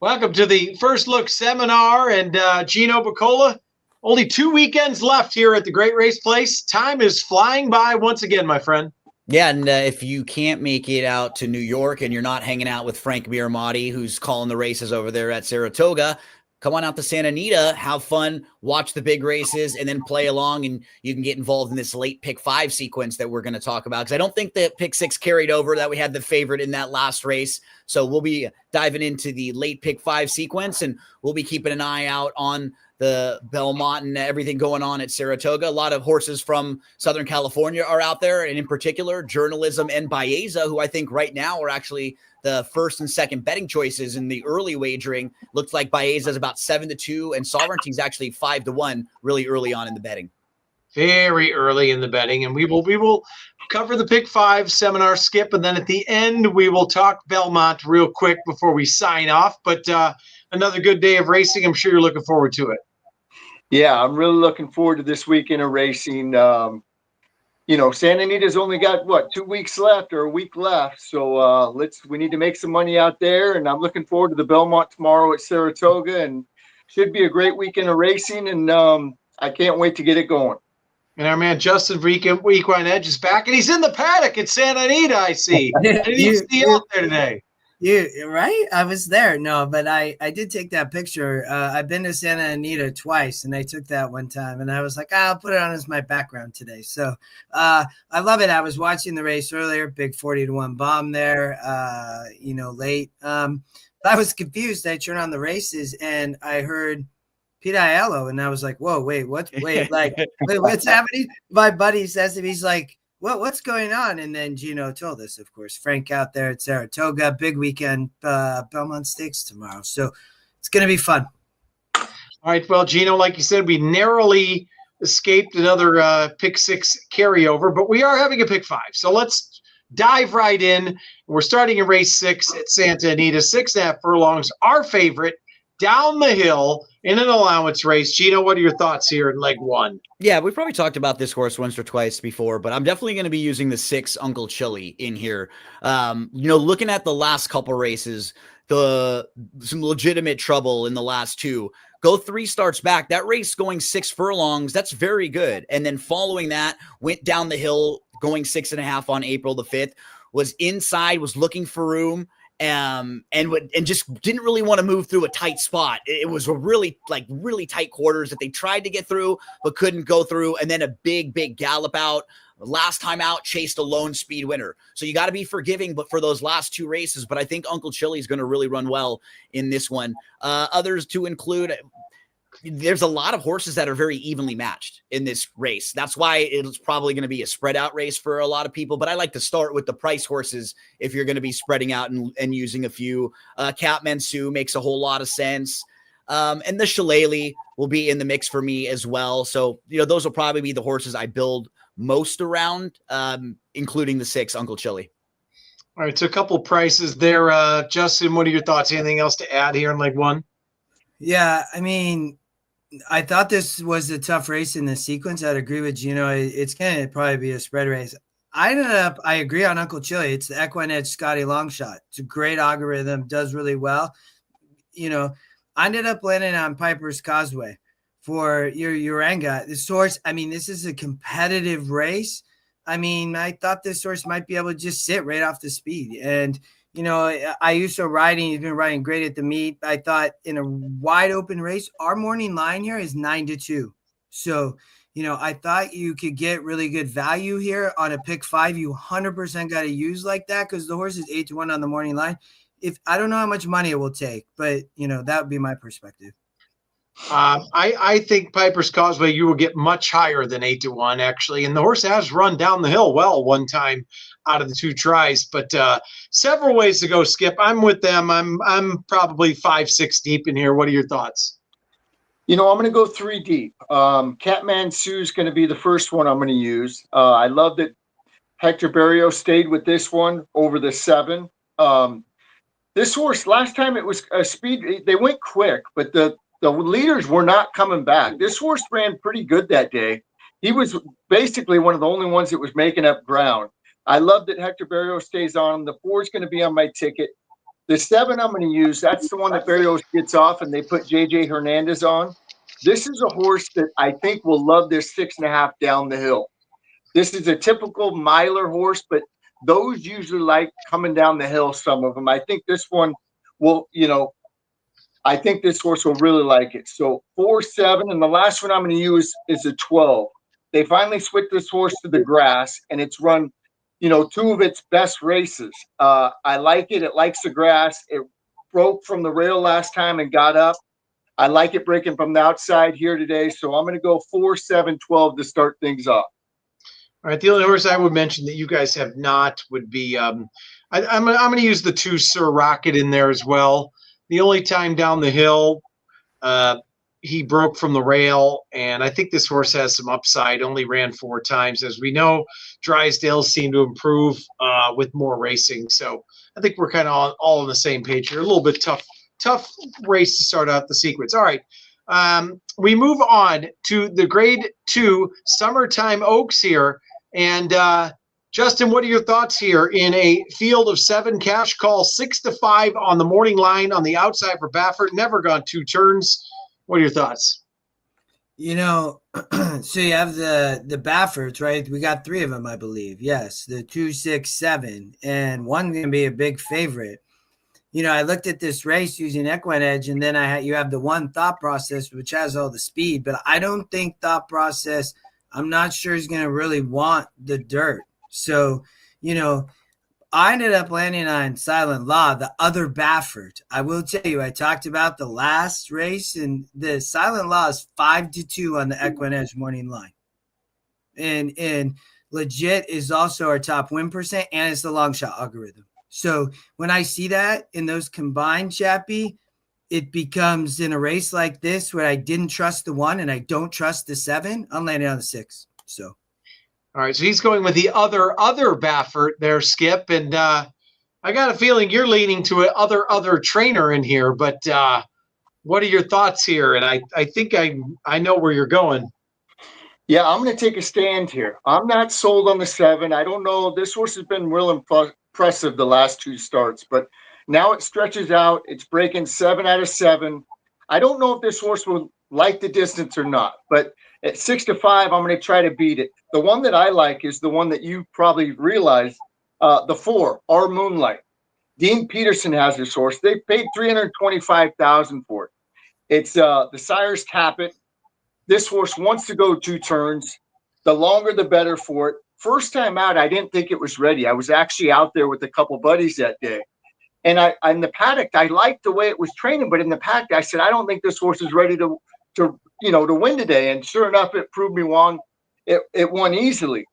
Welcome to the First Look Seminar, and Gino Bacola. Only 2 weekends left here at the Great Race Place. Time is flying by once again, my friend. Yeah, and if you can't make it out to New York and you're not hanging out with Frank Miramati, who's calling the races over there at Saratoga, come on out to Santa Anita, have fun, watch the big races, and then play along, and you can get involved in this late pick 5 sequence that we're going to talk about, because I don't think that pick 6 carried over, that we had the favorite in that last race. So we'll be diving into the late pick 5 sequence, and we'll be keeping an eye out on the Belmont and everything going on at Saratoga. A lot of horses from Southern California are out there, and in particular, Journalism and Baeza, who I think right now are actually the first and second betting choices in the early wagering. Looks like Baeza is about 7-2, and Sovereignty is actually 5-1 really early on in the betting. Very early in the betting, and we will cover the pick 5 seminar, Skip, and then at the end we will talk Belmont real quick before we sign off. But another good day of racing. I'm sure you're looking forward to it. Yeah, I'm really looking forward to this weekend of racing. Santa Anita's only got 2 weeks left or a week left, so we need to make some money out there. And I'm looking forward to the Belmont tomorrow at Saratoga, and should be a great weekend of racing. And I can't wait to get it going. And our man Justin Equine Edge is back, and he's in the paddock at Santa Anita. I see. I didn't even see you out there today. Right? I was there. No, but I did take that picture. I've been to Santa Anita twice, and I took that one time, and I was like, I'll put it on as my background today. So I love it. I was watching the race earlier, big 40-1 bomb there, late. But I was confused. I turned on the races, and I heard Pete Aiello, and I was like, whoa, wait, what's happening? My buddy says to me, he's like, what's going on? And then Gino told us, of course, Frank out there at Saratoga, big weekend, Belmont Stakes tomorrow. So it's going to be fun. All right. Well, Gino, like you said, we narrowly escaped another pick 6 carryover, but we are having a pick 5. So let's dive right in. We're starting in race 6 at Santa Anita, 6.5 furlongs, our favorite, down the hill in an allowance race. Gino, what are your thoughts here in leg 1? Yeah, we've probably talked about this horse once or twice before, but I'm definitely going to be using the 6 Uncle Chili in here. Looking at the last couple races, some legitimate trouble in the last 2. Go 3 starts back. That race going 6 furlongs, that's very good. And then following that, went down the hill, going 6.5 on April the 5th, was inside, was looking for room, and just didn't really want to move through a tight spot. It was a really tight quarters that they tried to get through but couldn't go through, and then a big gallop out. Last time out, chased a lone speed winner. So you got to be forgiving but for those last 2 races, but I think Uncle Chili is going to really run well in this one. Others to include, there's a lot of horses that are very evenly matched in this race. That's why it's probably going to be a spread out race for a lot of people, but I like to start with the price horses if you're going to be spreading out and using a few. Catmansu makes a whole lot of sense. And the Shillelagh will be in the mix for me as well. So, those will probably be the horses I build most around, including the 6 Uncle Chili. All right. So a couple prices there. Justin, what are your thoughts? Anything else to add here in leg 1? Yeah. I mean, I thought this was a tough race in the sequence. I'd agree with Gino. It's going to probably be a spread race. I agree on Uncle Chili. It's the Equine Edge Scotty Longshot. It's a great algorithm, does really well. I ended up landing on Piper's Causeway for your Uranga. This horse, this is a competitive race. I thought this horse might be able to just sit right off the speed. And I used to riding. He's been riding great at the meet. I thought in a wide open race, our morning line here is 9-2. So, I thought you could get really good value here on a pick 5. You 100% got to use like that because the horse is 8-1 on the morning line. If I don't know how much money it will take, but that would be my perspective. I think Piper's Causeway, you will get much higher than 8-1 actually. And the horse has run down the hill well one time out of the 2 tries, but several ways to go, Skip. I'm with them. I'm probably 5-6 deep in here. What are your thoughts? I'm going to go 3 deep. Catmansu is going to be the first one I'm going to use. I love that Hector Berrio stayed with this one over the 7. This horse, last time it was a speed, they went quick, but the leaders were not coming back. This horse ran pretty good that day. He was basically one of the only ones that was making up ground. I love that Hector Berrio stays on. The 4 is going to be on my ticket. The 7 I'm going to use, that's the one that Barrios gets off and they put JJ Hernandez on. This is a horse that I think will love this 6.5 down the hill. This is a typical miler horse, but those usually like coming down the hill, some of them. I think this one will, I think this horse will really like it. So 4, 7, and the last one I'm going to use is a 12. They finally switched this horse to the grass, and it's run, 2 of its best races. I like it. It likes the grass. It broke from the rail last time and got up. I like it breaking from the outside here today. So I'm going to go 4, 7, 12 to start things off. All right. The only horse I would mention that you guys have not would be I'm going to use the 2 Sir Rocket in there as well. The only time down the hill, he broke from the rail, and I think this horse has some upside. Only ran 4 times. As we know, Drysdale seemed to improve with more racing. So I think we're kind of all on the same page here. A little bit tough race to start out the sequence. All right. We move on to the Grade 2 Summertime Oaks here. And Justin, what are your thoughts here in a field of 7? Cash call 6-5 on the morning line on the outside for Baffert. Never gone 2 turns. What are your thoughts? So you have the Bafferts, right? We got 3 of them, I believe. Yes, the 2, 6, 7, and one going to be a big favorite. I looked at this race using Equine Edge, and then you have the one Thought Process, which has all the speed, but I don't think Thought Process, I'm not sure he's going to really want the dirt. So, I ended up landing on Silent Law, the other Baffert. I will tell you, I talked about the last race, and the Silent Law is 5-2 on the Equine Edge morning line. And legit is also our top win percent, and it's the long shot algorithm. So when I see that in those combined, Chappie, it becomes in a race like this where I didn't trust the 1 and I don't trust the 7, I'm landing on the 6. So. All right, so he's going with the other Baffert there, Skip. And I got a feeling you're leaning to an other trainer in here. But what are your thoughts here? And I think I know where you're going. Yeah, I'm going to take a stand here. I'm not sold on the 7. I don't know. This horse has been real impressive the last 2 starts, but now it stretches out. It's breaking 7 out of 7. I don't know if this horse will like the distance or not, but at 6-5, I'm going to try to beat it. The one that I like is the one that you probably realize, the 4, Our Moonlight. Dean Peterson has this horse. They paid $325,000 for it. It's the Sires Tappet. This horse wants to go 2 turns. The longer, the better for it. First time out, I didn't think it was ready. I was actually out there with a couple buddies that day. And in the paddock, I liked the way it was training, but in the paddock, I said, I don't think this horse is ready to win today. And sure enough, it proved me wrong. It won easily.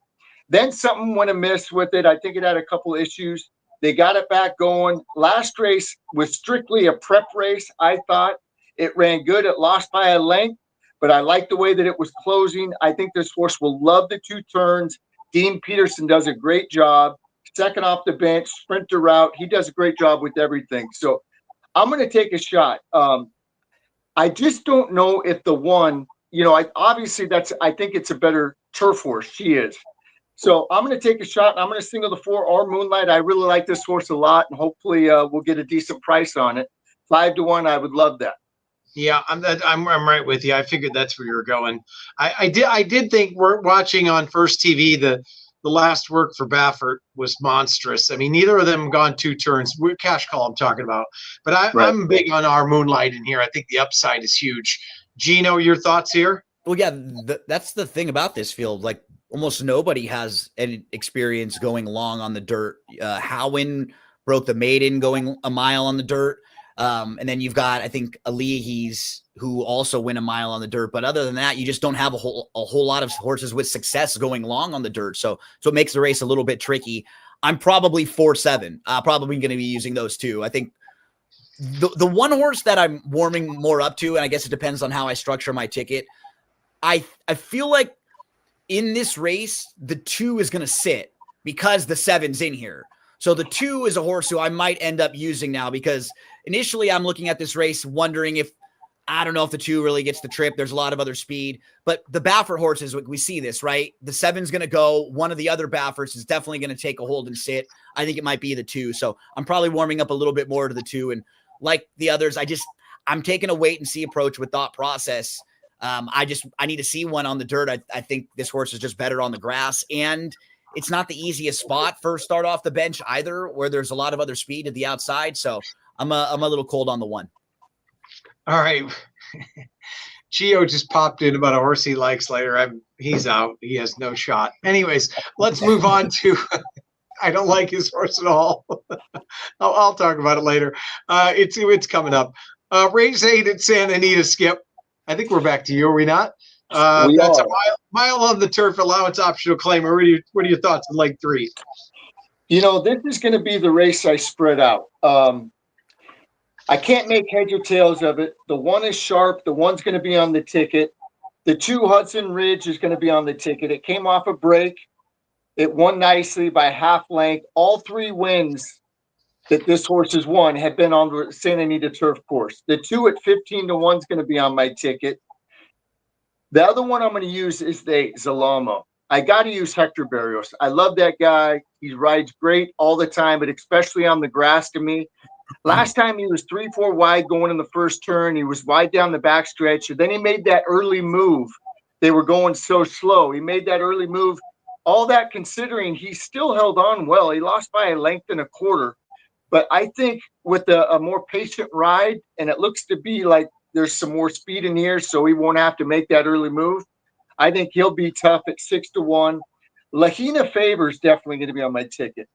Then something went amiss with it. I think it had a couple issues. They got it back going. Last race was strictly a prep race. I thought it ran good. It lost by a length, but I liked the way that it was closing. I think this horse will love the 2 turns. Dean Peterson does a great job. Second off the bench, sprinter route. He does a great job with everything. So I'm going to take a shot. I just don't know if the 1, obviously I think it's a better turf horse. She is. So I'm going to take a shot. I'm going to single the 4, Our Moonlight. I really like this horse a lot, and hopefully we'll get a decent price on it. 5-1, I would love that. Yeah, I'm right with you. I figured that's where you're going. I did think we're watching on First TV the last work for Baffert was monstrous. I mean, neither of them gone 2 turns. We're cash call I'm talking about. But I'm big on Our Moonlight in here. I think the upside is huge. Gino, your thoughts here? Well, yeah, that's the thing about this field. Like almost nobody has any experience going long on the dirt. Howen broke the maiden going a mile on the dirt. And then you've got, I think, Alihi's who also win a mile on the dirt. But other than that, you just don't have a whole lot of horses with success going long on the dirt. So it makes the race a little bit tricky. I'm probably 4-7. Probably going to be using those 2. I think the one horse that I'm warming more up to, and I guess it depends on how I structure my ticket. I feel like in this race, the 2 is going to sit because the 7's in here. So the 2 is a horse who I might end up using now because initially I'm looking at this race wondering if I don't know if the 2 really gets the trip. There's a lot of other speed, but the Baffert horses, we see this, right? The 7's going to go. One of the other Bafferts is definitely going to take a hold and sit. I think it might be the 2. So I'm probably warming up a little bit more to the 2. And like the others, I'm taking a wait and see approach with thought process. I need to see one on the dirt. I think this horse is just better on the grass, and it's not the easiest spot for start off the bench either, where there's a lot of other speed at the outside. So I'm a little cold on the 1. All right. Gio just popped in about a horse he likes later. He's out. He has no shot. Anyways, let's move on to I don't like his horse at all. I'll talk about it later. It's coming up. Race 8 at Santa Anita, Skip. I think we're back to you, are we not? That's a mile on the turf, allowance optional claim. What are your thoughts on leg 3? This is going to be the race I spread out. I can't make heads or tails of it. The 1 is sharp. The 1's going to be on the ticket. The 2, Hudson Ridge, is going to be on the ticket. It came off a break. It won nicely by half length. All 3 wins that this horse has won have been on the Santa Anita turf course. The 2 at 15-1 is going to be on my ticket. The other one I'm going to use is the Zalamo. I got to use Hector Berrios. I love that guy. He rides great all the time, but especially on the grass to me. Last time he was 3-4 wide going in the first turn. He was wide down the backstretch. And then he made that early move. They were going so slow. He made that early move. All that considering, he still held on well. He lost by a length and a quarter. But I think with a more patient ride, and it looks to be like there's some more speed in here, so he won't have to make that early move. I think he'll be tough at 6-1. Lahina Favor's definitely going to be on my ticket.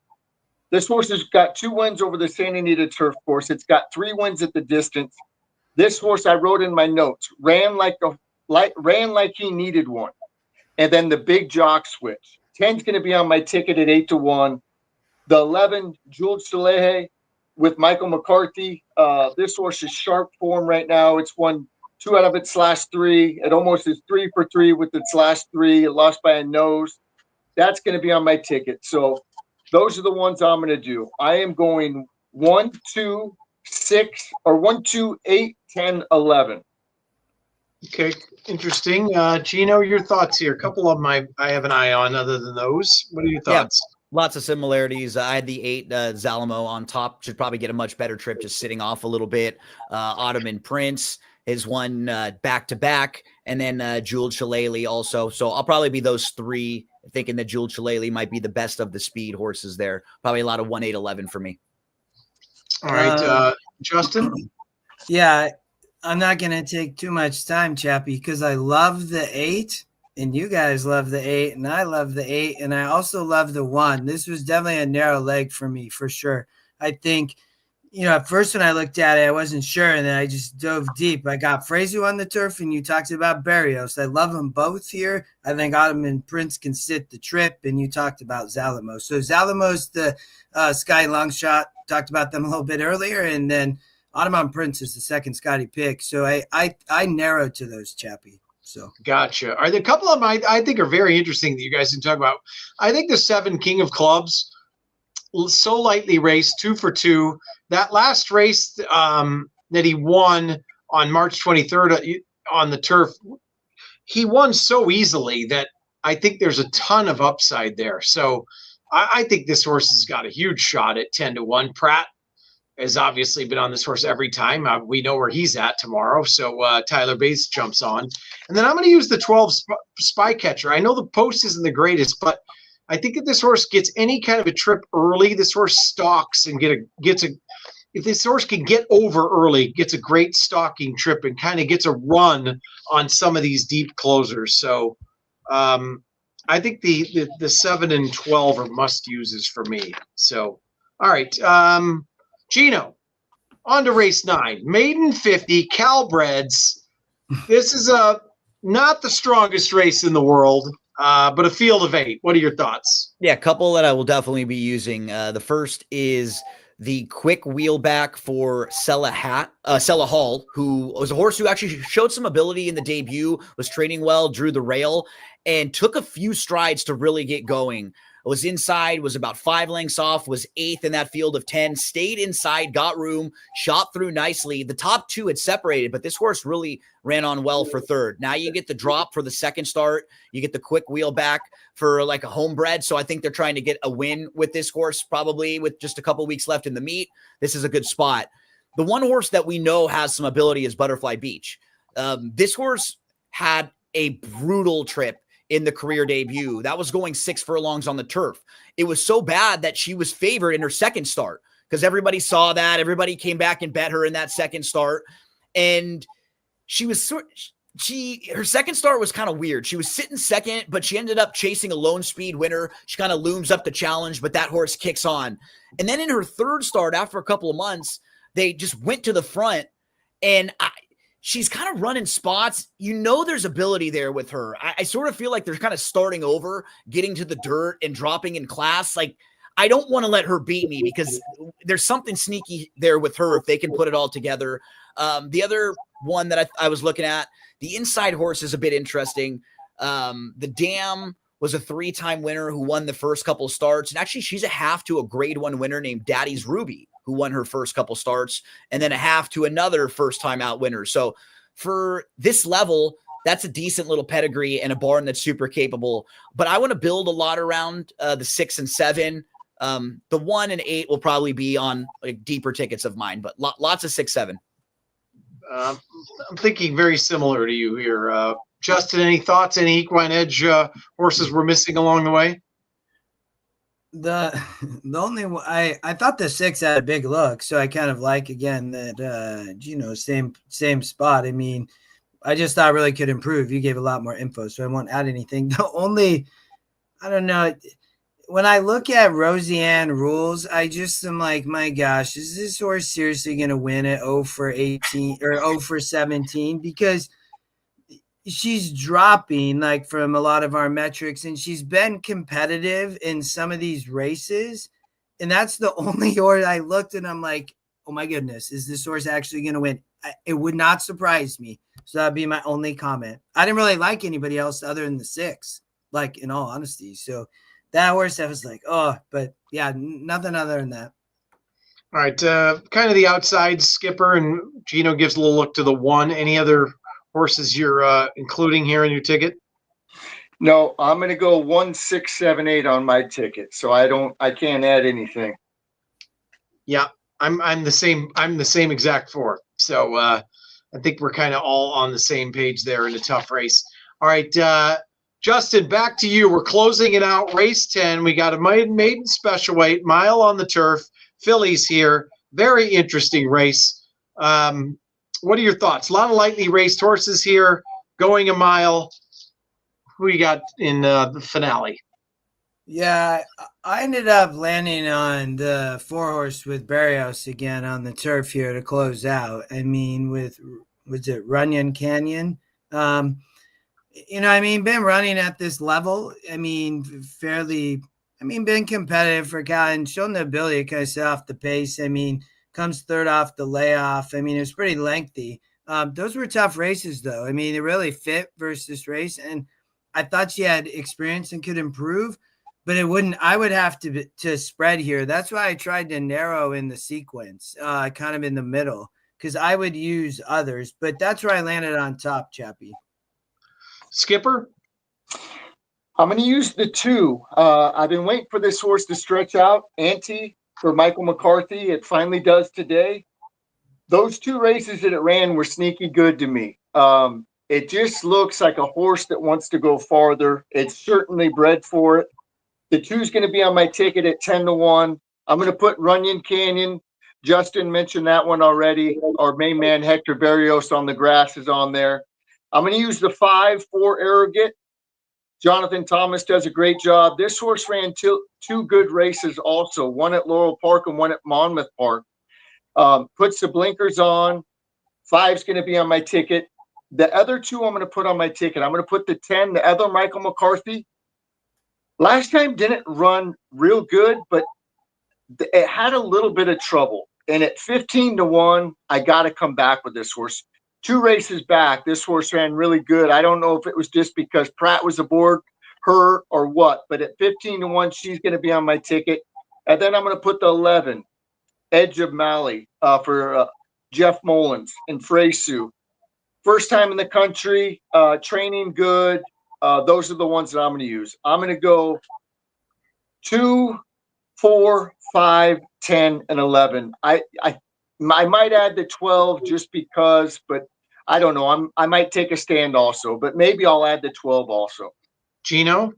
This horse has got 2 wins over the Santa Anita turf course. It's got 3 wins at the distance. This horse, I wrote in my notes, ran like he needed one. And then the big jock switch. 10's going to be on my ticket at 8-1. The 11, Jules Salehe with Michael McCarthy. This horse is sharp form right now. It's won 2 out of its last 3. It almost is 3 for 3 with its last 3. It lost by a nose. That's going to be on my ticket. So those are the ones I'm going to do. I am going 1, 2, 6, or 1, 2, 8, 10, 11. Okay, interesting. Gino, your thoughts here. A couple of them I have an eye on other than those. What are your thoughts? Yeah, lots of similarities. I had the 8 Zalamo on top. Should probably get a much better trip just sitting off a little bit. Ottoman Prince is one back-to-back. And then Jewel Shillelagh also. So I'll probably be those 3, thinking that Jewel Shillelagh might be the best of the speed horses there. Probably a lot of 1, 8, 11 for me. All right, Justin? Yeah, I'm not going to take too much time, Chappie, because I love the 8, and you guys love the 8, and I love the 8, and I also love the 1. This was definitely a narrow leg for me, for sure. I think, at first when I looked at it, I wasn't sure, and then I just dove deep. I got Fraser on the turf, and you talked about Berrios. I love them both here. I think Ottoman Prince can sit the trip, and you talked about Zalamo. So Zalamo's the Sky Longshot. Talked about them a little bit earlier, and then Ottoman Prince is the second Scotty pick. So I narrowed to those, Chappie. So gotcha. Are there a couple of them I think are very interesting that you guys can talk about? I think the 7 King of Clubs, so lightly raced, 2 for 2. That last race that he won on March 23rd on the turf, he won so easily that I think there's a ton of upside there. So I think this horse has got a huge shot at 10-1. Pratt has obviously been on this horse every time. We know where he's at tomorrow. So Tyler Bates jumps on. And then I'm going to use the 12 Spy Catcher. I know the post isn't the greatest, but I think if this horse gets any kind of a trip early, this horse stalks and if this horse can get over early, gets a great stalking trip and kind of gets a run on some of these deep closers. So I think the 7 and 12 are must uses for me. So, all right. Gino, on to race 9, maiden 50 Calbreds. This is not the strongest race in the world, but a field of 8. What are your thoughts? Yeah, a couple that I will definitely be using. The first is the quick wheelback for Sella Hall, who was a horse who actually showed some ability in the debut, was training well, drew the rail, and took a few strides to really get going. was inside, was about 5 lengths off, was 8th in that field of 10, stayed inside, got room, shot through nicely. The top 2 had separated, but this horse really ran on well for 3rd. Now you get the drop for the 2nd start. You get the quick wheel back for like a homebred. So I think they're trying to get a win with this horse, probably with just a couple weeks left in the meet. This is a good spot. The one horse that we know has some ability is Butterfly Beach. This horse had a brutal trip in the career debut. That was going 6 furlongs on the turf. It was so bad that she was favored in her 2nd start because everybody saw that. Everybody came back and bet her in that 2nd start. And her 2nd start was kind of weird. She was sitting 2nd, but she ended up chasing a lone speed winner. She kind of looms up the challenge, but that horse kicks on. And then in her 3rd start, after a couple of months, they just went to the front, and she's kind of running spots. There's ability there with her. I sort of feel like they're kind of starting over, getting to the dirt and dropping in class. Like, I don't want to let her beat me because there's something sneaky there with her if they can put it all together. The other one that I was looking at, the inside horse is a bit interesting. The Dam was a 3-time winner who won the first couple starts. And actually, she's a half to a grade 1 winner named Daddy's Ruby, who won her first couple starts, and then a half to another first-time out winner. So for this level, that's a decent little pedigree and a barn that's super capable. But I want to build a lot around the 6 and 7. The 1 and 8 will probably be on like deeper tickets of mine, but lots of 6, 7. I'm thinking very similar to you here. Justin, any thoughts? Any equine edge horses we're missing along the way? The only one, I thought the 6 had a big look, so I kind of like again that same spot. I mean, I just thought really could improve. You gave a lot more info, so I won't add anything. The only, I don't know, when I look at Roseanne Rules, I just am like, my gosh, is this horse seriously going to win at 0 for 18 or 0 for 17? Because she's dropping like from a lot of our metrics, and she's been competitive in some of these races. And that's the only horse I looked and I'm like, oh my goodness, is this horse actually going to win? It would not surprise me. So that'd be my only comment. I didn't really like anybody else other than the 6, like in all honesty. So that horse, I was like, oh, but yeah, nothing other than that. All right. Kind of the outside skipper, and Gino gives a little look to the 1. Any other horses you're including here in your ticket? No, I'm going to go 1, 6, 7, 8 on my ticket. So I can't add anything. Yeah, I'm the same. I'm the same exact 4. So I think we're kind of all on the same page there in a tough race. All right, Justin, back to you. We're closing it out. Race 10. We got a maiden special weight, mile on the turf. Fillies here. Very interesting race. What are your thoughts? A lot of lightly raced horses here, going a mile. Who you got in the finale? Yeah, I ended up landing on the 4-horse with Barrios again on the turf here to close out. I mean, was it Runyon Canyon? Been running at this level. I mean, been competitive for a guy and shown the ability to kind of set off the pace. I mean, comes 3rd off the layoff. I mean, it was pretty lengthy. Those were tough races, though. I mean, it really fit versus this race. And I thought she had experience and could improve, but it wouldn't. I would have to spread here. That's why I tried to narrow in the sequence, kind of in the middle, because I would use others. But that's where I landed on top, Chappie. Skipper? I'm going to use the 2. I've been waiting for this horse to stretch out. Ante for Michael McCarthy. It finally does today. Those 2 races that it ran were sneaky good to me. It just looks like a horse that wants to go farther. It's certainly bred for it. The 2 is going to be on my ticket at 10-1. I'm going to put Runyon Canyon. Justin mentioned that one already. Our main man, Hector Barrios, on the grass is on there. I'm going to use the 5 for Arrogant. Jonathan Thomas does a great job. This horse ran 2 good races also, one at Laurel Park and one at Monmouth Park. Puts the blinkers on. 5's going to be on my ticket. The other 2 I'm going to put on my ticket. I'm going to put the 10, the other Michael McCarthy. Last time didn't run real good, but it had a little bit of trouble. And at 15-1, I got to come back with this horse. 2 races back, this horse ran really good. I don't know if it was just because Pratt was aboard her or what, but at 15-1, she's going to be on my ticket. And then I'm going to put the 11, Edge of Mali, for Jeff Mullins and Fresu. First time in the country, training good. Those are the ones that I'm going to use. I'm going to go 2, 4, 5, 10, and 11. I might add the 12 just because, but I don't know. I might take a stand also, but maybe I'll add the 12 also. Gino?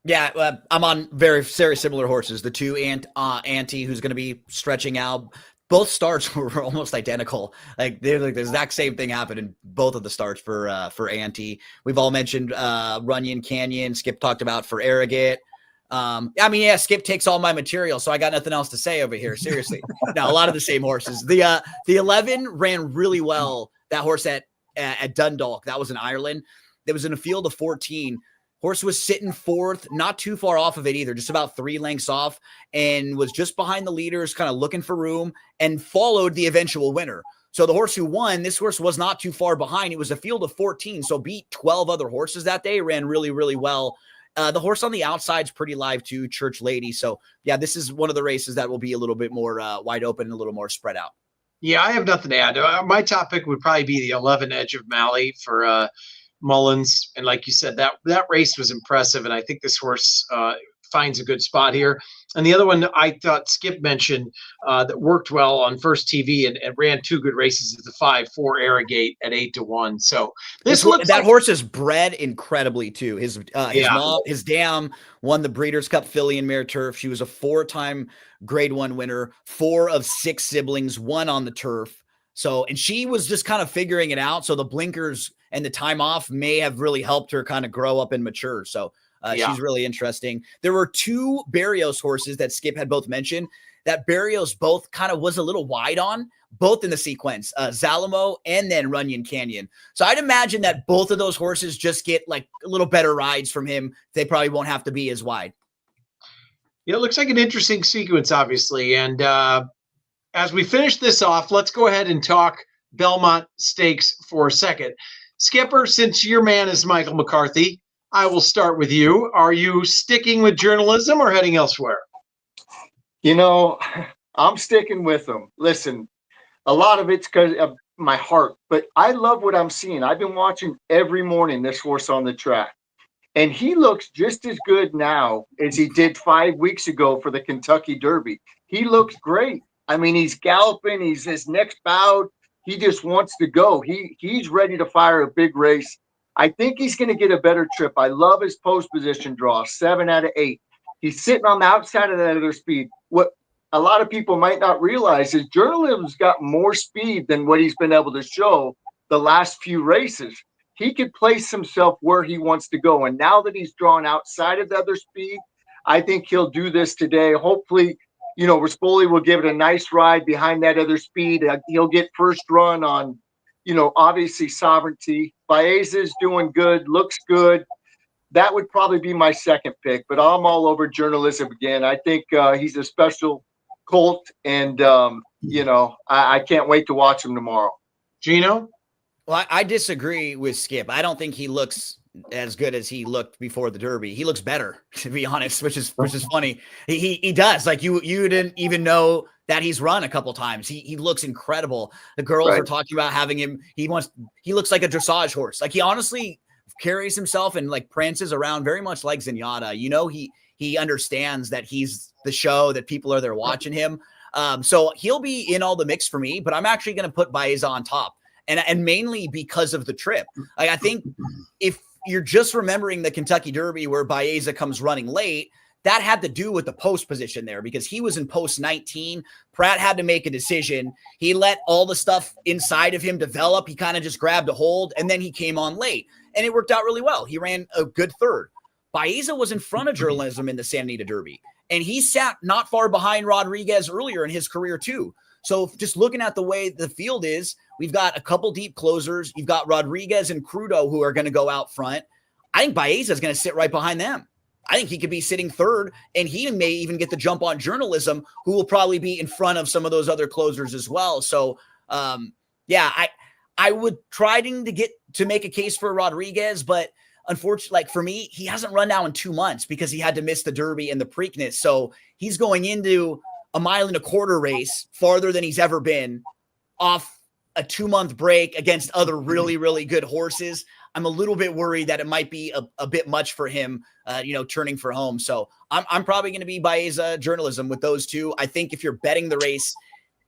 Yeah, I'm on very similar horses. The 2 Ante, who's going to be stretching out. Both starts were almost identical. Like they're like the exact same thing happened in both of the starts for Ante. We've all mentioned Runyon Canyon. Skip talked about for Arrogate. Skip takes all my material, so I got nothing else to say over here. Seriously, no, a lot of the same horses. The 11 ran really well. That horse at Dundalk, that was in Ireland. That was in a field of 14. Horse was sitting fourth, not too far off of it either, just about 3 lengths off, and was just behind the leaders, kind of looking for room, and followed the eventual winner. So the horse who won, this horse was not too far behind. It was a field of 14, so beat 12 other horses that day, ran really, really well. The horse on the outside's pretty live too, Church Lady. So, yeah, this is one of the races that will be a little bit more wide open and a little more spread out. Yeah, I have nothing to add. My top pick would probably be the 11 Edge of Mali for Mullins. And like you said, that race was impressive. And I think this horse finds a good spot here. And the other one I thought Skip mentioned that worked well on First TV and ran 2 good races is the 5-4 Arrogate at 8-1. So that horse is bred incredibly too. His mom, his dam won the Breeders' Cup filly and mare turf. She was a 4-time Grade 1 winner, 4 of 6 siblings, 1 on the turf. So, and she was just kind of figuring it out. So the blinkers and the time off may have really helped her kind of grow up and mature. So she's really interesting. There were 2 Barrios horses that Skip had both mentioned that Barrios both kind of was a little wide on, both in the sequence, Zalamo and then Runyon Canyon. So I'd imagine that both of those horses just get like a little better rides from him. They probably won't have to be as wide. Yeah, it looks like an interesting sequence, obviously. And as we finish this off, let's go ahead and talk Belmont Stakes for a second. Skipper, since your man is Michael McCarthy, I will start with you. Are you sticking with journalism or heading elsewhere? You know, I'm sticking with him. Listen, a lot of it's because of my heart, but I love what I'm seeing. I've been watching every morning this horse on the track, and he looks just as good now as he did 5 weeks ago for the Kentucky Derby. He looks great. I mean, he's galloping. His neck's bowed. He just wants to go. He's ready to fire a big race. I think he's going to get a better trip. I love his post position draw, 7 out of 8. He's sitting on the outside of that other speed. What a lot of people might not realize is journalism's got more speed than what he's been able to show the last few races. He could place himself where he wants to go. And now that he's drawn outside of the other speed, I think he'll do this today. Hopefully, you know, Rispoli will give it a nice ride behind that other speed. He'll get first run on, you know, obviously Sovereignty. Baeza's doing good, looks good. That would probably be my second pick, but I'm all over journalism again. I think he's a special colt, and, you know, I can't wait to watch him tomorrow. Gino? Well, I disagree with Skip. I don't think he looks as good as he looked before the Derby. He looks better, to be honest, which is funny. He does. Like you didn't even know that he's run a couple times. He looks incredible. The girls are talking about having him. He looks like a dressage horse. Like he honestly carries himself and like prances around very much like Zenyatta. You know, he understands that he's the show, that people are there watching him. So he'll be in all the mix for me, but I'm actually going to put Baeza on top. And mainly because of the trip. Like, I think if you're just remembering the Kentucky Derby where Baeza comes running late, that had to do with the post position there because he was in post 19. Pratt had to make a decision. He let all the stuff inside of him develop. He kind of just grabbed a hold, and then he came on late. And it worked out really well. He ran a good third. Baeza was in front of journalism in the Santa Anita Derby, and he sat not far behind Rodriguez earlier in his career too. So just looking at the way the field is, we've got a couple deep closers. You've got Rodriguez and Crudo who are going to go out front. I think Baeza is going to sit right behind them. I think he could be sitting third, and he may even get the jump on journalism, who will probably be in front of some of those other closers as well. So, I would try to make a case for Rodriguez, but unfortunately, like for me, he hasn't run now in 2 months because he had to miss the Derby and the Preakness. So he's going into a 1.25 mile race farther than he's ever been off a 2-month break against other really, really good horses. I'm a little bit worried that it might be a bit much for him, turning for home. So I'm probably going to be Baeza journalism with those two. I think if you're betting the race,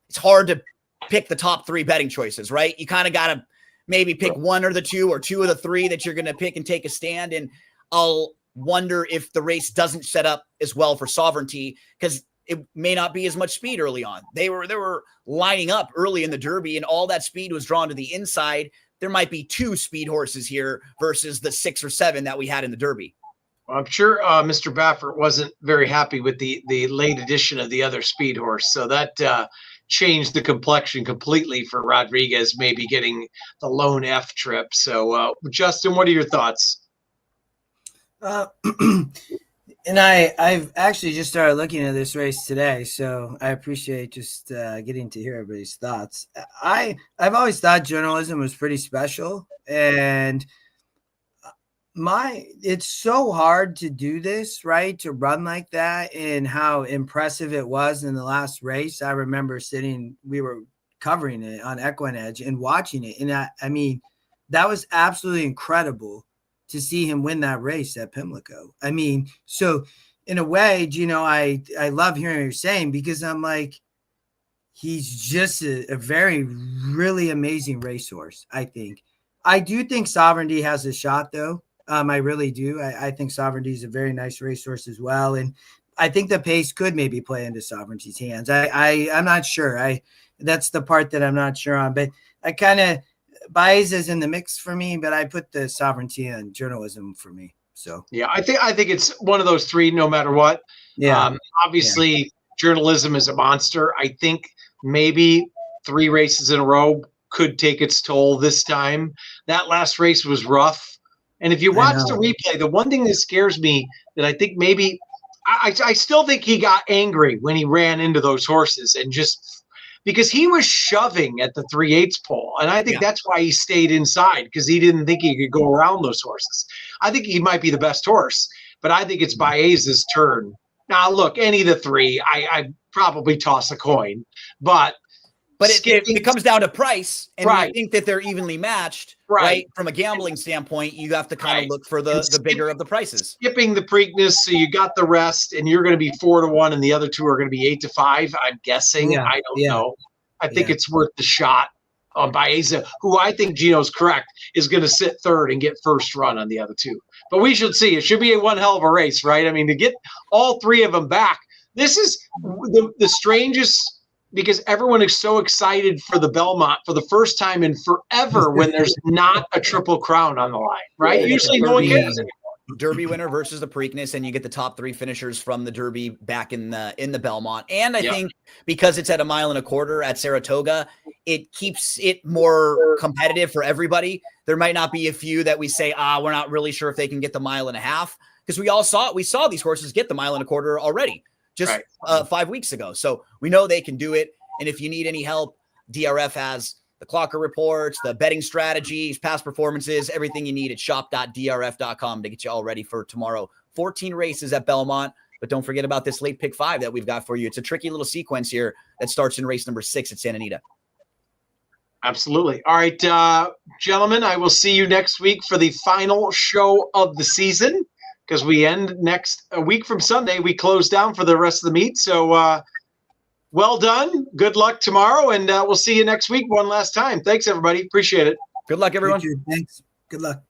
it's hard to pick the top 3 betting choices, right? You kind of got to maybe pick one or the two or two of the 3 that you're going to pick and take a stand. And I'll wonder if the race doesn't set up as well for Sovereignty because it may not be as much speed early on. They were lining up early in the Derby and all that speed was drawn to the inside. There might be 2 speed horses here versus the 6 or 7 that we had in the Derby. I'm sure Mr. Baffert wasn't very happy with the late addition of the other speed horse. So that changed the complexion completely for Rodriguez, maybe getting the lone F trip. So, Justin, what are your thoughts? And I've actually just started looking at this race today, so I appreciate just getting to hear everybody's thoughts. I've always thought journalism was pretty special, and it's so hard to do this, right? To run like that, and how impressive it was in the last race. I remember we were covering it on Equinedge and watching it, and I mean, that was absolutely incredible to see him win that race at Pimlico. I mean, so in a way, I love hearing what you're saying because I'm like, he's just a very, really amazing racehorse, I think. I do think Sovereignty has a shot, though. I really do. I think Sovereignty is a very nice racehorse as well. And I think the pace could maybe play into Sovereignty's hands. I'm not sure. That's the part that I'm not sure on. But I kind of – Baeza's in the mix for me, but I put the Sovereignty on journalism for me. So yeah, I think it's one of those 3, no matter what. Yeah. Obviously, journalism is a monster. I think maybe 3 races in a row could take its toll this time. That last race was rough, and if you watch the replay, the one thing that scares me that I think maybe I still think he got angry when he ran into those horses and just. Because he was shoving at the 3/8 pole. And I think that's why he stayed inside, because he didn't think he could go around those horses. I think he might be the best horse, but I think it's Baeza's turn. Now, look, any of the 3, I probably toss a coin. But it comes down to price, and right. I think that they're evenly matched. Right. From a gambling standpoint, you have to kind of look for the bigger of the prices. Skipping the Preakness, so you got the rest, and you're going to be 4-1, and the other 2 are going to be 8-5. I'm guessing. Yeah. I don't know. I think it's worth the shot on Baeza, who I think Gino's correct is going to sit 3rd and get first run on the other 2. But we should see. It should be one hell of a race, right? I mean, to get all 3 of them back, this is the strangest. Because everyone is so excited for the Belmont for the first time in forever when there's not a Triple Crown on the line, right? Yeah, usually no one cares anymore. Derby winner versus the Preakness, and you get the top 3 finishers from the Derby back in the Belmont. And I think because it's at 1.25 miles at Saratoga, it keeps it more competitive for everybody. There might not be a few that we say, we're not really sure if they can get the 1.5 miles, because we saw these horses get the 1.25 miles already. Just 5 weeks ago. So we know they can do it. And if you need any help, DRF has the Clocker reports, the betting strategies, past performances, everything you need at shop.drf.com to get you all ready for tomorrow. 14 races at Belmont, but don't forget about this late pick 5 that we've got for you. It's a tricky little sequence here that starts in race number 6 at Santa Anita. Absolutely. All right, gentlemen, I will see you next week for the final show of the season. Because we end a week from Sunday. We close down for the rest of the meet. So well done. Good luck tomorrow. And we'll see you next week one last time. Thanks, everybody. Appreciate it. Good luck, everyone. Thanks. Good luck.